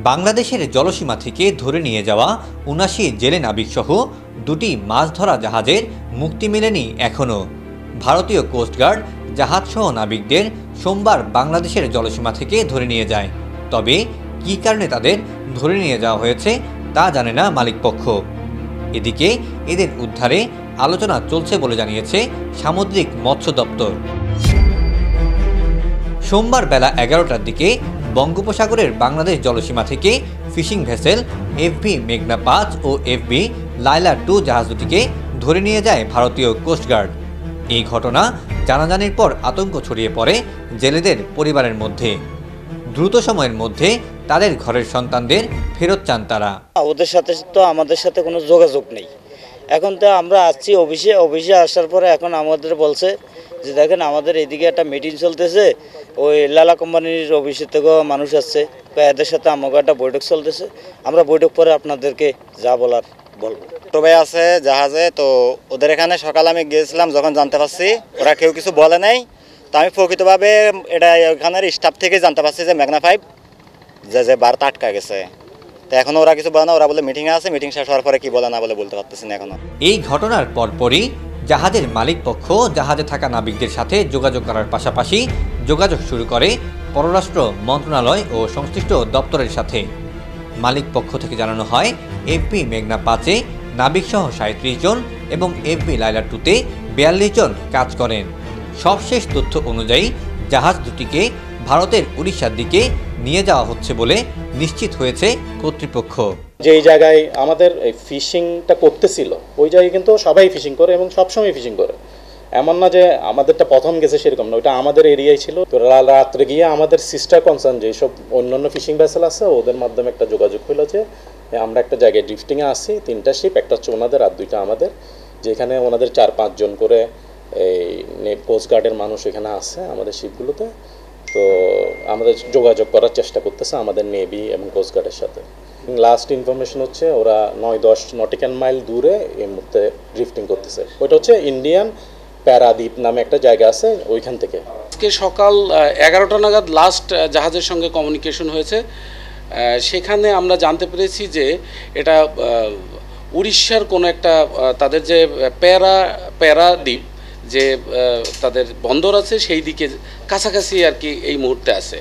বাংলাদেশের জলসীমা থেকে ধরে নিয়ে যাওয়া ৭৯ জেলে নাবিকসহ দুটি মাছ ধরা জাহাজের মুক্তি মেলেনি এখনও। ভারতীয় কোস্টগার্ড জাহাজসহ নাবিকদের সোমবার বাংলাদেশের জলসীমা থেকে ধরে নিয়ে যায়। তবে কী কারণে তাদের ধরে নিয়ে যাওয়া হয়েছে তা জানে না মালিকপক্ষ। এদিকে এদের উদ্ধারে আলোচনা চলছে বলে জানিয়েছে সামুদ্রিক মৎস্য দপ্তর। সোমবার বেলা ১১টার দিকে বঙ্গোপসাগরের বাংলাদেশ জলসীমা থেকে ফিশিং ভেসেল এফবি মেঘনা ৫ ও এফবি লায়লা ২ জাহাজ দুটিকে ধরে নিয়ে যায় ভারতীয় কোস্টগার্ড। এই ঘটনা জানাজানির পর আতঙ্ক ছড়িয়ে পড়ে জেলেদের পরিবারের মধ্যে। দ্রুত সময়ের মধ্যে তাদের ঘরের সন্তানদের ফেরত চান তারা। ওদের সাথে তো আমাদের সাথে কোনো যোগাযোগ নেই। এখন তো আমরা আসছি অফিসে আসার পরে এখন আমাদের বলছে যে দেখেন আমাদের এদিকে একটা মিটিং চলতেছে, ওই লালা কোম্পানির অফিসের থেকেও মানুষ আসছে, এদের সাথে আমাকে একটা বৈঠক চলতেছে, আমরা বৈঠক পরে আপনাদেরকে যা বলার বলবো। সবাই আছে জাহাজে, তো ওদের এখানে সকালে আমি গিয়েছিলাম, যখন জানতে পারছি ওরা কেউ কিছু বলে নাই, তো আমি প্রকৃতভাবে এটা ওখানের স্টাফ থেকে জানতে পারছি যে মেঘনা ৫ যে বারটা আটকা গেছে। তো এখন ওরা কিছু বলে না, ওরা বলে মিটিং আছে, মিটিং শেষ হওয়ার পরে কি বলে না বলে বলতে পারতেছি না এখনো। এই ঘটনার পরপরই জাহাজের মালিক পক্ষ জাহাজে থাকা নাবিকদের সাথে যোগাযোগ করার পাশাপাশি যোগাযোগ শুরু করে পররাষ্ট্র মন্ত্রণালয় ও সংশ্লিষ্ট দপ্তরের সাথে। মালিক পক্ষ থেকে জানানো হয় এফবি মেঘনা ৫-এ নাবিকসহ ৩৭ জন এবং এফবি লায়লা ২-তে ৪২ জন কাজ করেন। সবশেষ তথ্য অনুযায়ী জাহাজ দুটিকে ভারতের উড়িষ্যার দিকে নিয়ে যাওয়া হচ্ছে বলে নিশ্চিত হয়েছে কর্তৃপক্ষ। যেই জায়গায় আমাদের এই ফিশিংটা করতেছিল ওই জায়গায় কিন্তু সবাই ফিশিং করে এবং সবসময় ফিশিং করে, এমন না যে আমাদেরটা প্রথম গেছে সেরকম না, ওইটা আমাদের এরিয়ায় ছিল। তো রাত্রে গিয়ে আমাদের সিস্টার কনসার্ন যেসব অন্যান্য ফিশিং ভেসেল আছে ওদের মাধ্যমে একটা যোগাযোগ হলো যে আমরা একটা জায়গায় ড্রিফটিংয়ে আসি, ৩টা শিপ, একটা হচ্ছে ওনাদের আর 2টা আমাদের, যেখানে ওনাদের ৪-৫ জন করে এই কোস্টগার্ডের মানুষ এখানে আছে আমাদের শিপগুলোতে। তো আমাদের যোগাযোগ করার চেষ্টা করতেছে আমাদের নেভি এবং কোস্টগার্ডের সাথে। লাস্ট ইনফরমেশন হচ্ছে ওরা ৯-১০ নটিক্যাল মাইল দূরে এই মুহূর্তে ড্রিফটিং করতেছে। ওইটা হচ্ছে ইন্ডিয়ান প্যারাদ্বীপ নামে একটা জায়গা আছে, ওইখান থেকে। আজকে সকাল ১১টা নাগাদ লাস্ট জাহাজের সঙ্গে কমিউনিকেশন হয়েছে। সেখানে আমরা জানতে পেরেছি যে এটা উড়িষ্যার কোনো একটা তাদের যে প্যারাদ্বীপ যে তাদের বন্দর আছে সেই দিকে কাছাকাছি আর কি এই মুহূর্তে আছে।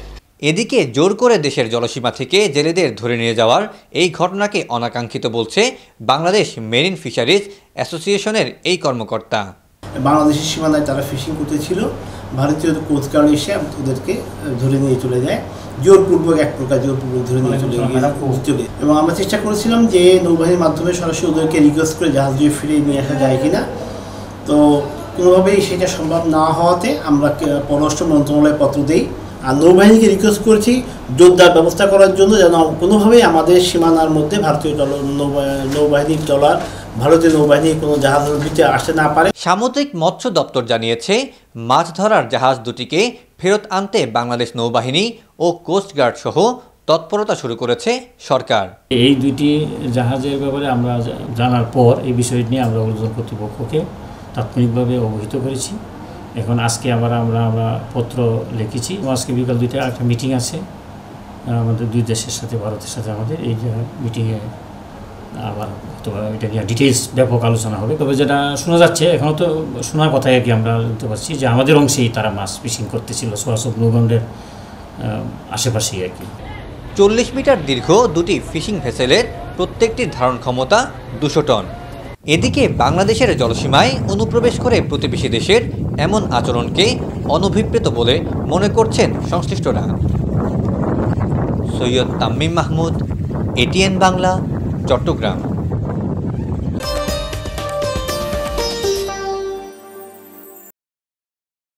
এদিকে জোর করে দেশের জলসীমা থেকে জেলেদের ধরে নিয়ে যাওয়ার এই ঘটনাকে অনাকাঙ্ক্ষিত বলছে বাংলাদেশ মেরিন ফিশারিজ অ্যাসোসিয়েশনের এই কর্মকর্তা। বাংলাদেশের সীমানায় তারা ফিশিং করতেছিল, ভারতীয় কোস্টগার্ড এসে ওদেরকে ধরে নিয়ে চলে যায়, জোরপূর্বক এক প্রকার জোরপূর্বক ধরে নিয়ে চলে এবং আমরা চেষ্টা করেছিলাম যে নৌবাহিনীর মাধ্যমে সরাসরি ওদেরকে রিকোয়েস্ট করে জাহাজ দিয়ে ফিরিয়ে নিয়ে আসা যায় কিনা। তো কোনোভাবেই সেটা সম্ভব না হওয়াতে আমরা পররাষ্ট্র মন্ত্রণালয়ে পত্র দিই আর নৌবাহিনীকে রিকোয়েস্ট করেছি জোরদার ব্যবস্থা করার জন্য যেন কোনোভাবেই আমাদের সীমানার মধ্যে ভারতীয় নৌবাহিনীর ট্রলার ভারতীয় নৌবাহিনীর কোনো জাহাজ দিতে আসতে না পারে। সামুদ্রিক মৎস্য দপ্তর জানিয়েছে মাছ ধরার জাহাজ দুটিকে ফেরত আনতে বাংলাদেশ নৌবাহিনী ও কোস্টগার্ড সহ তৎপরতা শুরু করেছে সরকার। এই দুটি জাহাজের ব্যাপারে আমরা জানার পর এই বিষয়টি নিয়ে আমরা ঊর্ধ্বতন কর্তৃপক্ষকে তাৎক্ষণিকভাবে অবহিত করেছি। এখন আজকে আমরা পত্র লিখেছি। আজকে বিকাল 2টায় একটা মিটিং আছে আমাদের দুই দেশের সাথে, ভারতের সাথে আমাদের। এই মিটিংয়ে আবার এটা নিয়ে ডিটেলস ব্যাপক আলোচনা হবে। তবে যেটা শোনা যাচ্ছে, এখনও তো শোনার কথাই আর কি আমরা জানতে পারছি যে আমাদের অংশেই তারা মাছ ফিশিং করতেছিল সোয়াসব নৌবন্দের আশেপাশেই আর কি। 40 মিটার দীর্ঘ দুটি ফিশিং ভেসেলের প্রত্যেকটির ধারণ ক্ষমতা 200 টন। এদিকে বাংলাদেশের জলসীমায় অনুপ্রবেশ করে প্রতিবেশী দেশের এমন আচরণকে অনভিপ্রেত বলে মনে করছেন সংশ্লিষ্টরা। সৈয়দ তাম্মিম মাহমুদ, এটিএন বাংলা, চট্টগ্রাম।